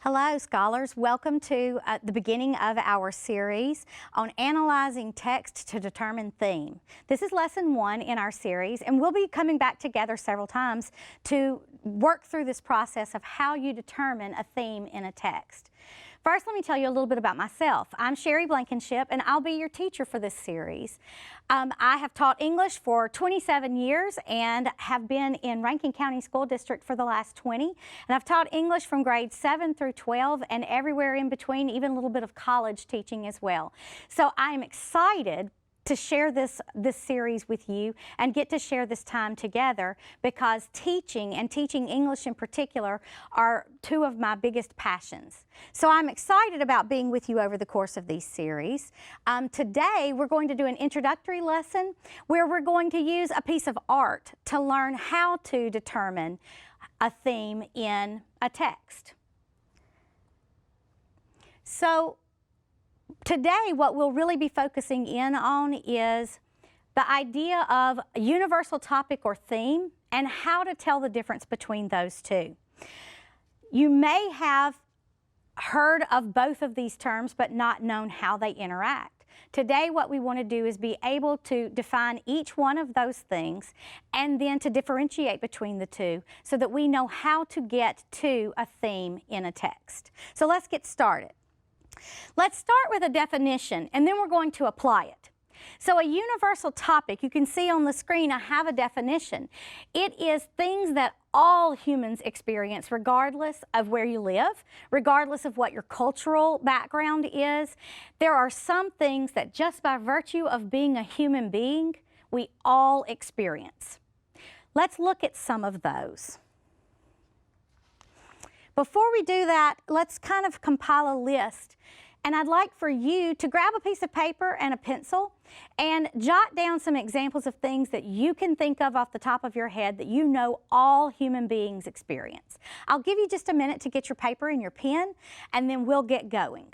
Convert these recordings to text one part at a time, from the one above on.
Hello, scholars. Welcome to the beginning of our series on analyzing text to determine theme. This is lesson 1 in our series, and we'll be coming back together several times to work through this process of how you determine a theme in a text. First, let me tell you a little bit about myself. I'm Sherry Blankenship, and I'll be your teacher for this series. I have taught English for 27 years and have been in Rankin County School District for the last 20. And I've taught English from grades 7 through 12 and everywhere in between, even a little bit of college teaching as well. So I'm excited to share this series with you and get to share this time together, because teaching and teaching English in particular are two of my biggest passions. So I'm excited about being with you over the course of these series. Today we're going to do an introductory lesson where we're going to use a piece of art to learn how to determine a theme in a text. So today, what we'll really be focusing in on is the idea of a universal topic or theme and how to tell the difference between those two. You may have heard of both of these terms but not known how they interact. Today, what we want to do is be able to define each one of those things and then to differentiate between the two so that we know how to get to a theme in a text. So let's get started. Let's start with a definition, and then we're going to apply it. So a universal topic, you can see on the screen I have a definition. It is things that all humans experience regardless of where you live, regardless of what your cultural background is. There are some things that just by virtue of being a human being, we all experience. Let's look at some of those. Before we do that, let's kind of compile a list. And I'd like for you to grab a piece of paper and a pencil and jot down some examples of things that you can think of off the top of your head that you know all human beings experience. I'll give you just a minute to get your paper and your pen, and then we'll get going.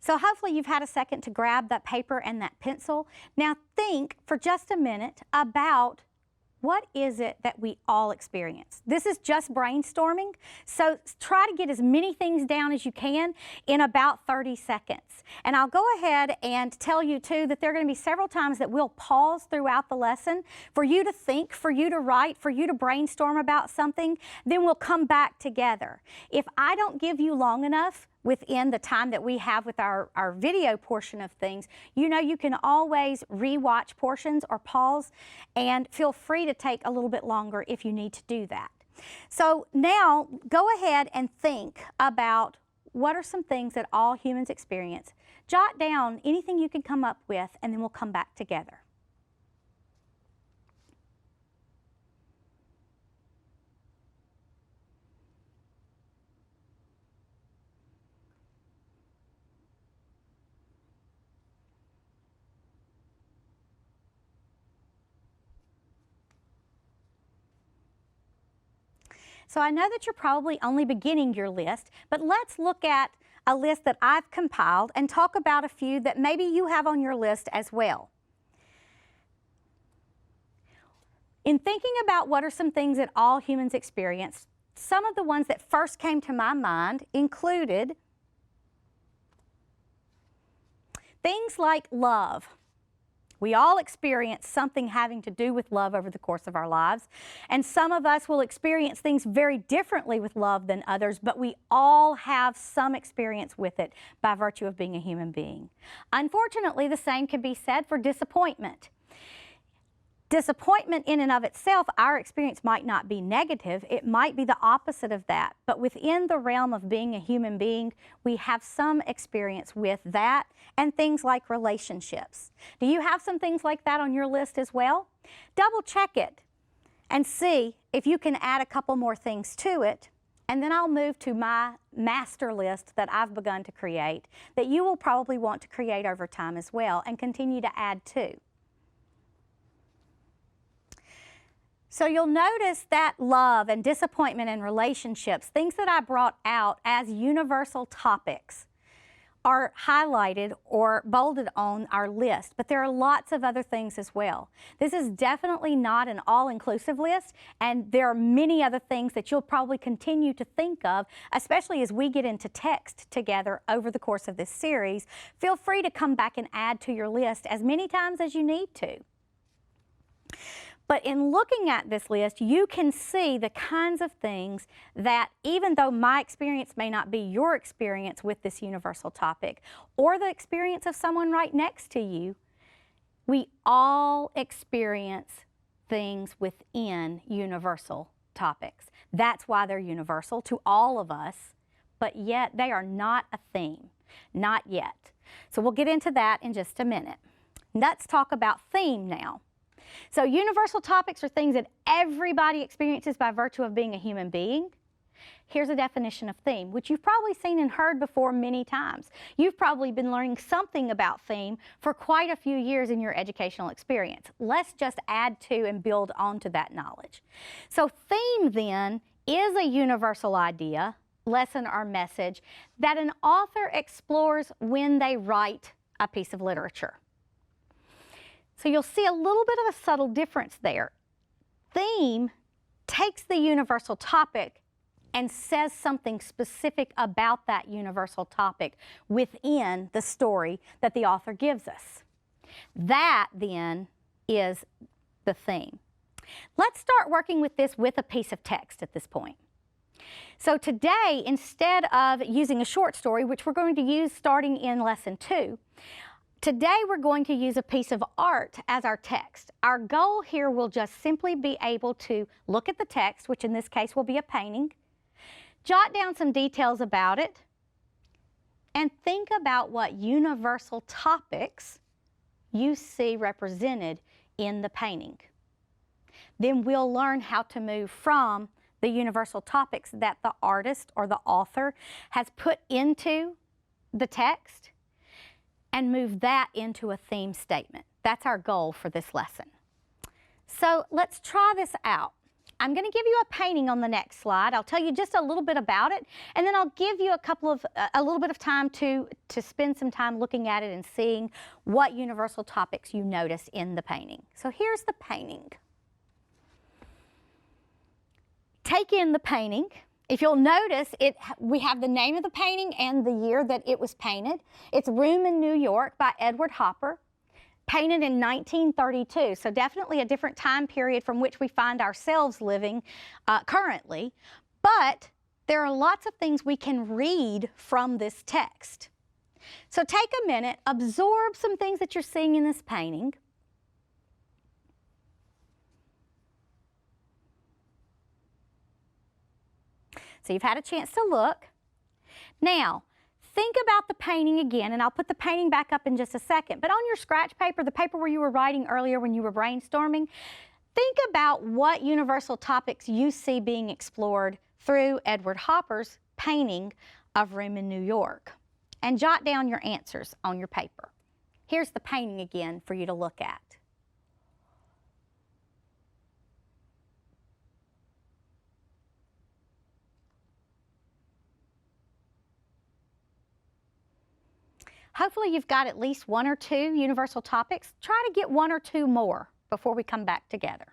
So hopefully you've had a second to grab that paper and that pencil. Now think for just a minute about what is it that we all experience. This is just brainstorming, so try to get as many things down as you can in about 30 seconds. And I'll go ahead and tell you too that there are going to be several times that we'll pause throughout the lesson for you to think, for you to write, for you to brainstorm about something, then we'll come back together. If I don't give you long enough within the time that we have with our video portion of things, you know you can always re-watch portions or pause, and feel free to take a little bit longer if you need to do that. So now go ahead and think about what are some things that all humans experience. Jot down anything you can come up with, and then we'll come back together. So I know that you're probably only beginning your list, but let's look at a list that I've compiled and talk about a few that maybe you have on your list as well. In thinking about what are some things that all humans experience, some of the ones that first came to my mind included things like love. We all experience something having to do with love over the course of our lives, and some of us will experience things very differently with love than others, but we all have some experience with it by virtue of being a human being. Unfortunately, the same can be said for disappointment. Disappointment in and of itself, our experience might not be negative, it might be the opposite of that, but within the realm of being a human being, we have some experience with that and things like relationships. Do you have some things like that on your list as well? Double check it and see if you can add a couple more things to it, and then I'll move to my master list that I've begun to create that you will probably want to create over time as well and continue to add to. So you'll notice that love and disappointment and relationships, things that I brought out as universal topics, are highlighted or bolded on our list, but there are lots of other things as well. This is definitely not an all-inclusive list, and there are many other things that you'll probably continue to think of, especially as we get into text together over the course of this series. Feel free to come back and add to your list as many times as you need to. But in looking at this list, you can see the kinds of things that, even though my experience may not be your experience with this universal topic, or the experience of someone right next to you, we all experience things within universal topics. That's why they're universal to all of us, but yet they are not a theme, not yet. So we'll get into that in just a minute. Let's talk about theme now. So universal topics are things that everybody experiences by virtue of being a human being. Here's a definition of theme, which you've probably seen and heard before many times. You've probably been learning something about theme for quite a few years in your educational experience. Let's just add to and build onto that knowledge. So theme then is a universal idea, lesson, or message that an author explores when they write a piece of literature. So you'll see a little bit of a subtle difference there. Theme takes the universal topic and says something specific about that universal topic within the story that the author gives us. That then is the theme. Let's start working with this with a piece of text at this point. So today, instead of using a short story, which we're going to use starting in lesson 2, today we're going to use a piece of art as our text. Our goal here will just simply be able to look at the text, which in this case will be a painting, jot down some details about it, and think about what universal topics you see represented in the painting. Then we'll learn how to move from the universal topics that the artist or the author has put into the text and move that into a theme statement. That's our goal for this lesson. So let's try this out. I'm going to give you a painting on the next slide. I'll tell you just a little bit about it, and then I'll give you a little bit of time to spend some time looking at it and seeing what universal topics you notice in the painting. So here's the painting. Take in the painting. If you'll notice, we have the name of the painting and the year that it was painted. It's Room in New York by Edward Hopper, painted in 1932. So definitely a different time period from which we find ourselves living currently. But there are lots of things we can read from this text. So take a minute, absorb some things that you're seeing in this painting. So you've had a chance to look. Now, think about the painting again, and I'll put the painting back up in just a second. But on your scratch paper, the paper where you were writing earlier when you were brainstorming, think about what universal topics you see being explored through Edward Hopper's painting of Room in New York. And jot down your answers on your paper. Here's the painting again for you to look at. Hopefully you've got at least one or two universal topics. Try to get one or two more before we come back together.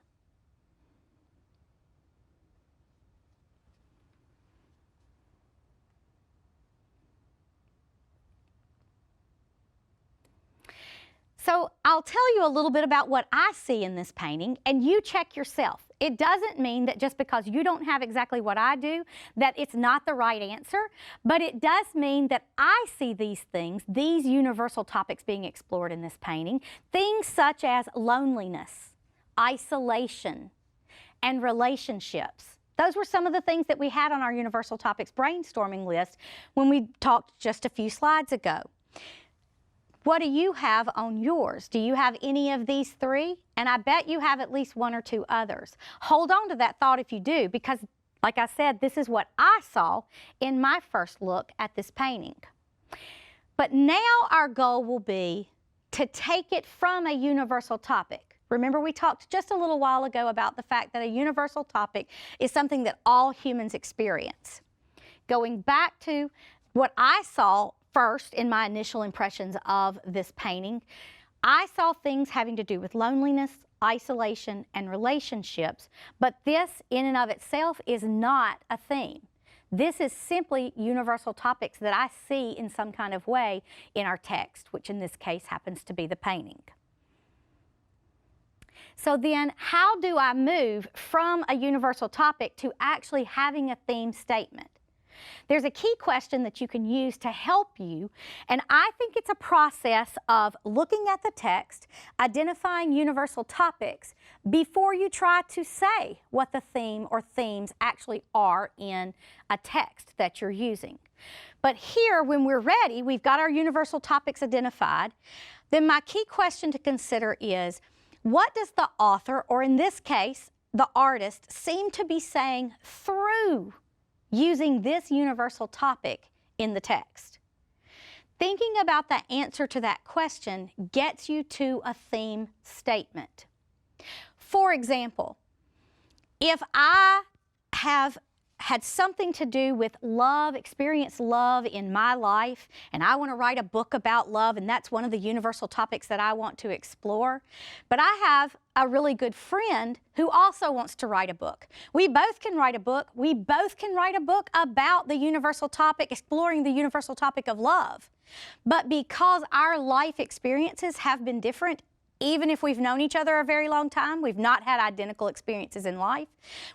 So I'll tell you a little bit about what I see in this painting, and you check yourself. It doesn't mean that just because you don't have exactly what I do, that it's not the right answer, but it does mean that I see these things, these universal topics being explored in this painting, things such as loneliness, isolation, and relationships. Those were some of the things that we had on our universal topics brainstorming list when we talked just a few slides ago. What do you have on yours? Do you have any of these three? And I bet you have at least one or two others. Hold on to that thought if you do, because like I said, this is what I saw in my first look at this painting. But now our goal will be to take it from a universal topic. Remember, we talked just a little while ago about the fact that a universal topic is something that all humans experience. Going back to what I saw first in my initial impressions of this painting, I saw things having to do with loneliness, isolation, and relationships, but this in and of itself is not a theme. This is simply universal topics that I see in some kind of way in our text, which in this case happens to be the painting. So then, how do I move from a universal topic to actually having a theme statement? There's a key question that you can use to help you, and I think it's a process of looking at the text, identifying universal topics before you try to say what the theme or themes actually are in a text that you're using. But here, when we're ready, we've got our universal topics identified, then my key question to consider is, what does the author, or in this case, the artist, seem to be saying through using this universal topic in the text? Thinking about the answer to that question gets you to a theme statement. For example, if I have had something to do with love, experienced love in my life, and I want to write a book about love, and that's one of the universal topics that I want to explore. But I have a really good friend who also wants to write a book. We both can write a book. We both can write a book about the universal topic, exploring the universal topic of love. But because our life experiences have been different, even if we've known each other a very long time, we've not had identical experiences in life,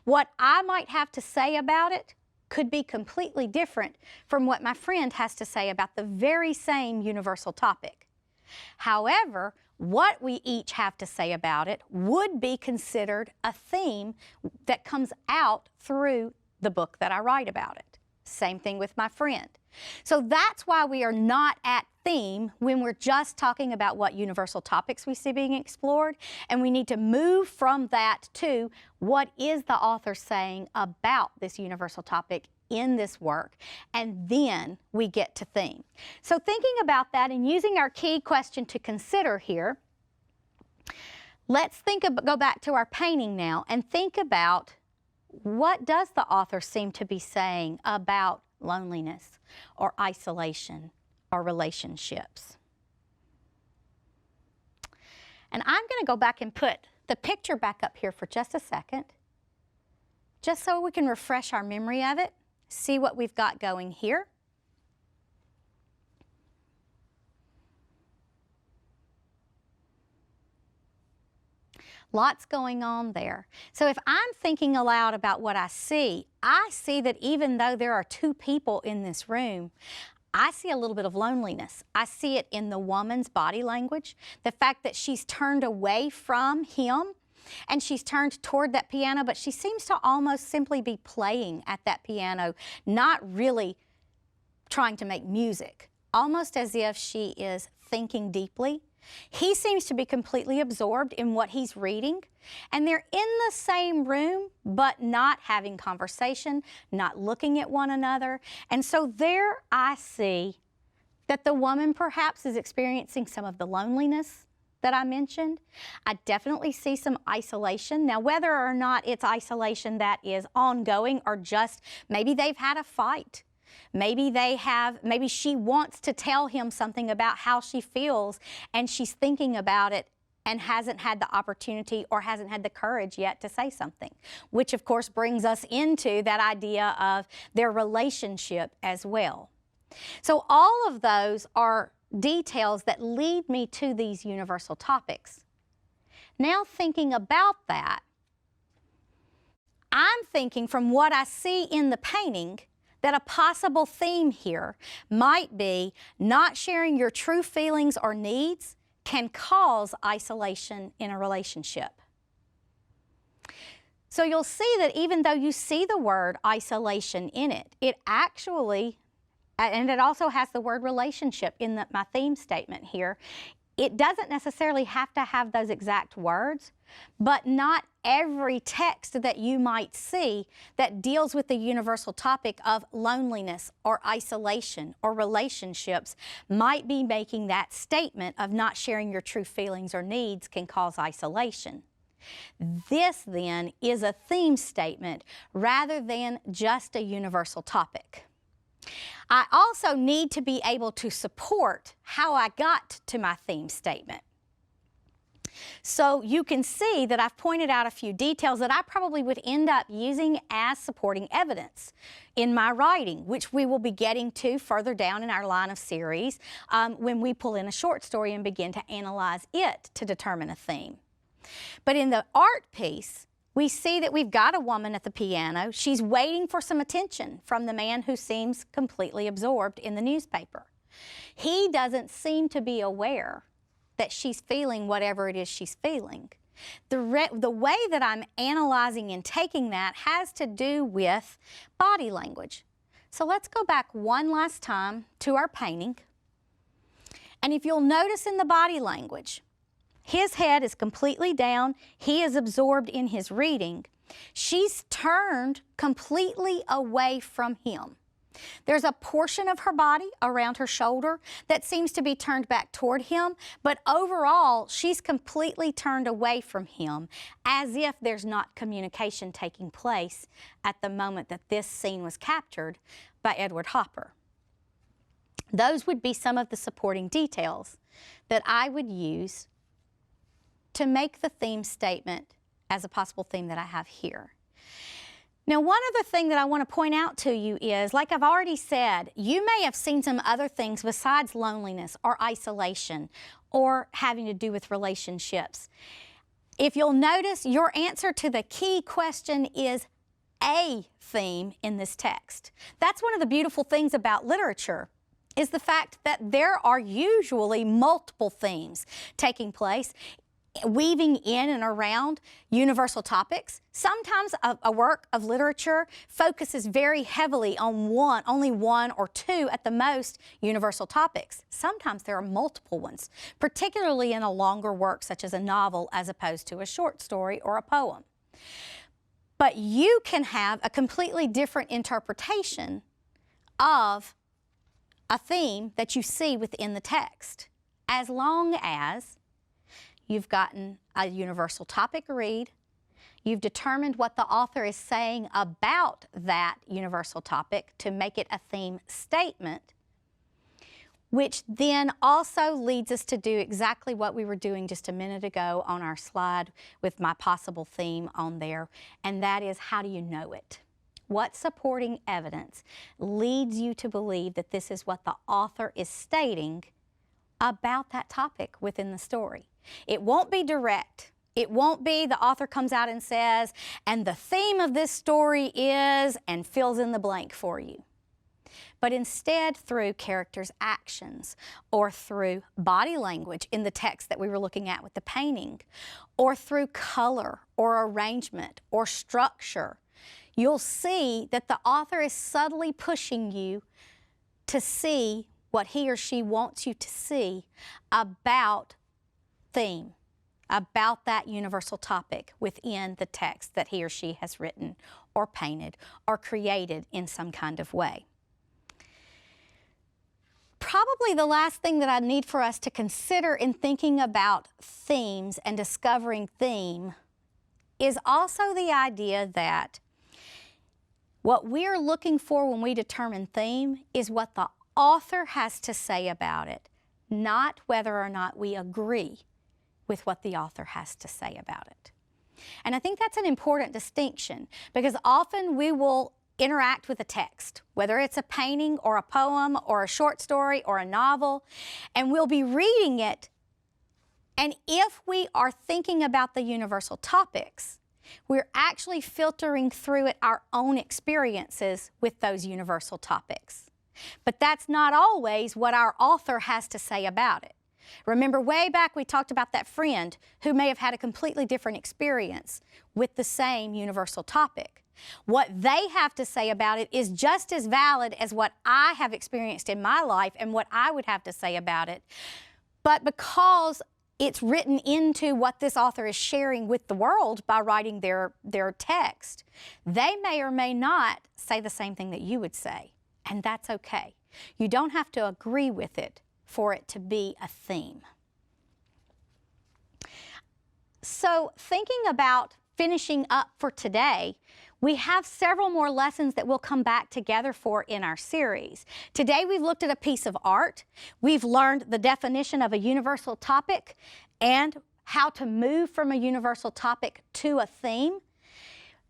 what I might have to say about it could be completely different from what my friend has to say about the very same universal topic. However, what we each have to say about it would be considered a theme that comes out through the book that I write about it. Same thing with my friend. So that's why we are not at theme when we're just talking about what universal topics we see being explored, and we need to move from that to what is the author saying about this universal topic in this work, and then we get to theme. So thinking about that and using our key question to consider here, let's go back to our painting now and think about, what does the author seem to be saying about loneliness or isolation or relationships? And I'm going to go back and put the picture back up here for just a second, just so we can refresh our memory of it, see what we've got going here. Lots going on there. So if I'm thinking aloud about what I see that even though there are two people in this room, I see a little bit of loneliness. I see it in the woman's body language, the fact that she's turned away from him and she's turned toward that piano, but she seems to almost simply be playing at that piano, not really trying to make music, almost as if she is thinking deeply. He seems to be completely absorbed in what he's reading, and they're in the same room, but not having conversation, not looking at one another. And so there I see that the woman perhaps is experiencing some of the loneliness that I mentioned. I definitely see some isolation. Now, whether or not it's isolation that is ongoing or just maybe they've had a fight. Maybe she wants to tell him something about how she feels, and she's thinking about it and hasn't had the opportunity or hasn't had the courage yet to say something, which of course brings us into that idea of their relationship as well. So all of those are details that lead me to these universal topics. Now thinking about that, I'm thinking from what I see in the painting that a possible theme here might be not sharing your true feelings or needs can cause isolation in a relationship. So you'll see that even though you see the word isolation in it, it actually, and it also has the word relationship in my theme statement here, it doesn't necessarily have to have those exact words, but not every text that you might see that deals with the universal topic of loneliness or isolation or relationships might be making that statement of not sharing your true feelings or needs can cause isolation. This then is a theme statement rather than just a universal topic. I also need to be able to support how I got to my theme statement. So you can see that I've pointed out a few details that I probably would end up using as supporting evidence in my writing, which we will be getting to further down in our line of series when we pull in a short story and begin to analyze it to determine a theme. But in the art piece, we see that we've got a woman at the piano. She's waiting for some attention from the man who seems completely absorbed in the newspaper. He doesn't seem to be aware that she's feeling whatever it is she's feeling. The way that I'm analyzing and taking that has to do with body language. So let's go back one last time to our painting. And if you'll notice in the body language, his head is completely down. He is absorbed in his reading. She's turned completely away from him. There's a portion of her body around her shoulder that seems to be turned back toward him, but overall, she's completely turned away from him, as if there's not communication taking place at the moment that this scene was captured by Edward Hopper. Those would be some of the supporting details that I would use to make the theme statement as a possible theme that I have here. Now, one other thing that I want to point out to you is, like I've already said, you may have seen some other things besides loneliness or isolation or having to do with relationships. If you'll notice, your answer to the key question is a theme in this text. That's one of the beautiful things about literature, is the fact that there are usually multiple themes taking place, weaving in and around universal topics. Sometimes a work of literature focuses very heavily on only one or two at the most universal topics. Sometimes there are multiple ones, particularly in a longer work such as a novel as opposed to a short story or a poem. But you can have a completely different interpretation of a theme that you see within the text, as long as you've gotten a universal topic read, you've determined what the author is saying about that universal topic to make it a theme statement, which then also leads us to do exactly what we were doing just a minute ago on our slide with my possible theme on there, and that is, how do you know it? What supporting evidence leads you to believe that this is what the author is stating about that topic within the story? It won't be direct. It won't be the author comes out and says, and the theme of this story is, and fills in the blank for you. But instead, through characters' actions, or through body language in the text that we were looking at with the painting, or through color, or arrangement, or structure, you'll see that the author is subtly pushing you to see what he or she wants you to see about theme, about that universal topic within the text that he or she has written or painted or created in some kind of way. Probably the last thing that I need for us to consider in thinking about themes and discovering theme is also the idea that what we're looking for when we determine theme is what the author has to say about it, not whether or not we agree with what the author has to say about it. And I think that's an important distinction, because often we will interact with a text, whether it's a painting or a poem or a short story or a novel, and we'll be reading it, and if we are thinking about the universal topics, we're actually filtering through it our own experiences with those universal topics. But that's not always what our author has to say about it. Remember, way back we talked about that friend who may have had a completely different experience with the same universal topic. What they have to say about it is just as valid as what I have experienced in my life and what I would have to say about it. But because it's written into what this author is sharing with the world by writing their text, they may or may not say the same thing that you would say, and that's okay. You don't have to agree with it for it to be a theme. So thinking about finishing up for today, We have several more lessons that we'll come back together for in our series. Today we've looked at a piece of art. We've learned the definition of a universal topic and how to move from a universal topic to a theme.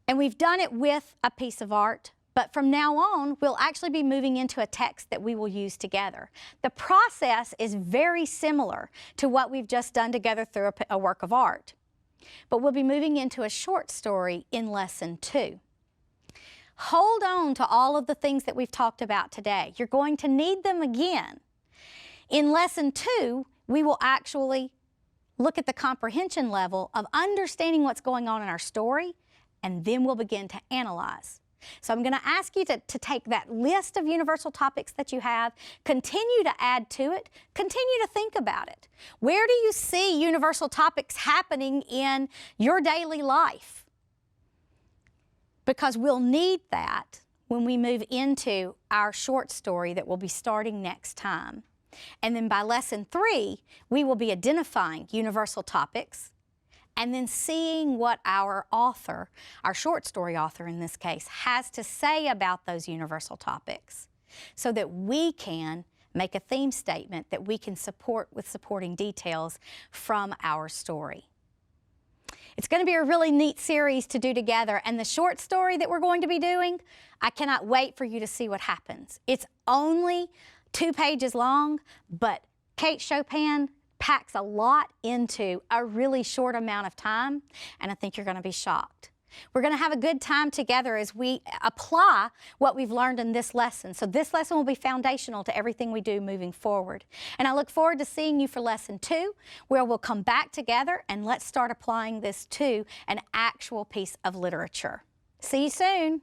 And we've done it with a piece of art, but from now on, we'll actually be moving into a text that we will use together. The process is very similar to what we've just done together through a work of art. But we'll be moving into a short story in Lesson 2. Hold on to all of the things that we've talked about today. You're going to need them again. In Lesson 2, we will actually look at the comprehension level of understanding what's going on in our story, and then we'll begin to analyze. So I'm going to ask you to take that list of universal topics that you have, continue to add to it, continue to think about it. Where do you see universal topics happening in your daily life? Because we'll need that when we move into our short story that will be starting next time. And then by Lesson 3, we will be identifying universal topics, and then seeing what our author, our short story author in this case, has to say about those universal topics so that we can make a theme statement that we can support with supporting details from our story. It's going to be a really neat series to do together, and the short story that we're going to be doing, I cannot wait for you to see what happens. It's only 2 pages long, but Kate Chopin packs a lot into a really short amount of time, and I think you're going to be shocked. We're going to have a good time together as we apply what we've learned in this lesson. So this lesson will be foundational to everything we do moving forward. And I look forward to seeing you for Lesson 2, where we'll come back together and let's start applying this to an actual piece of literature. See you soon.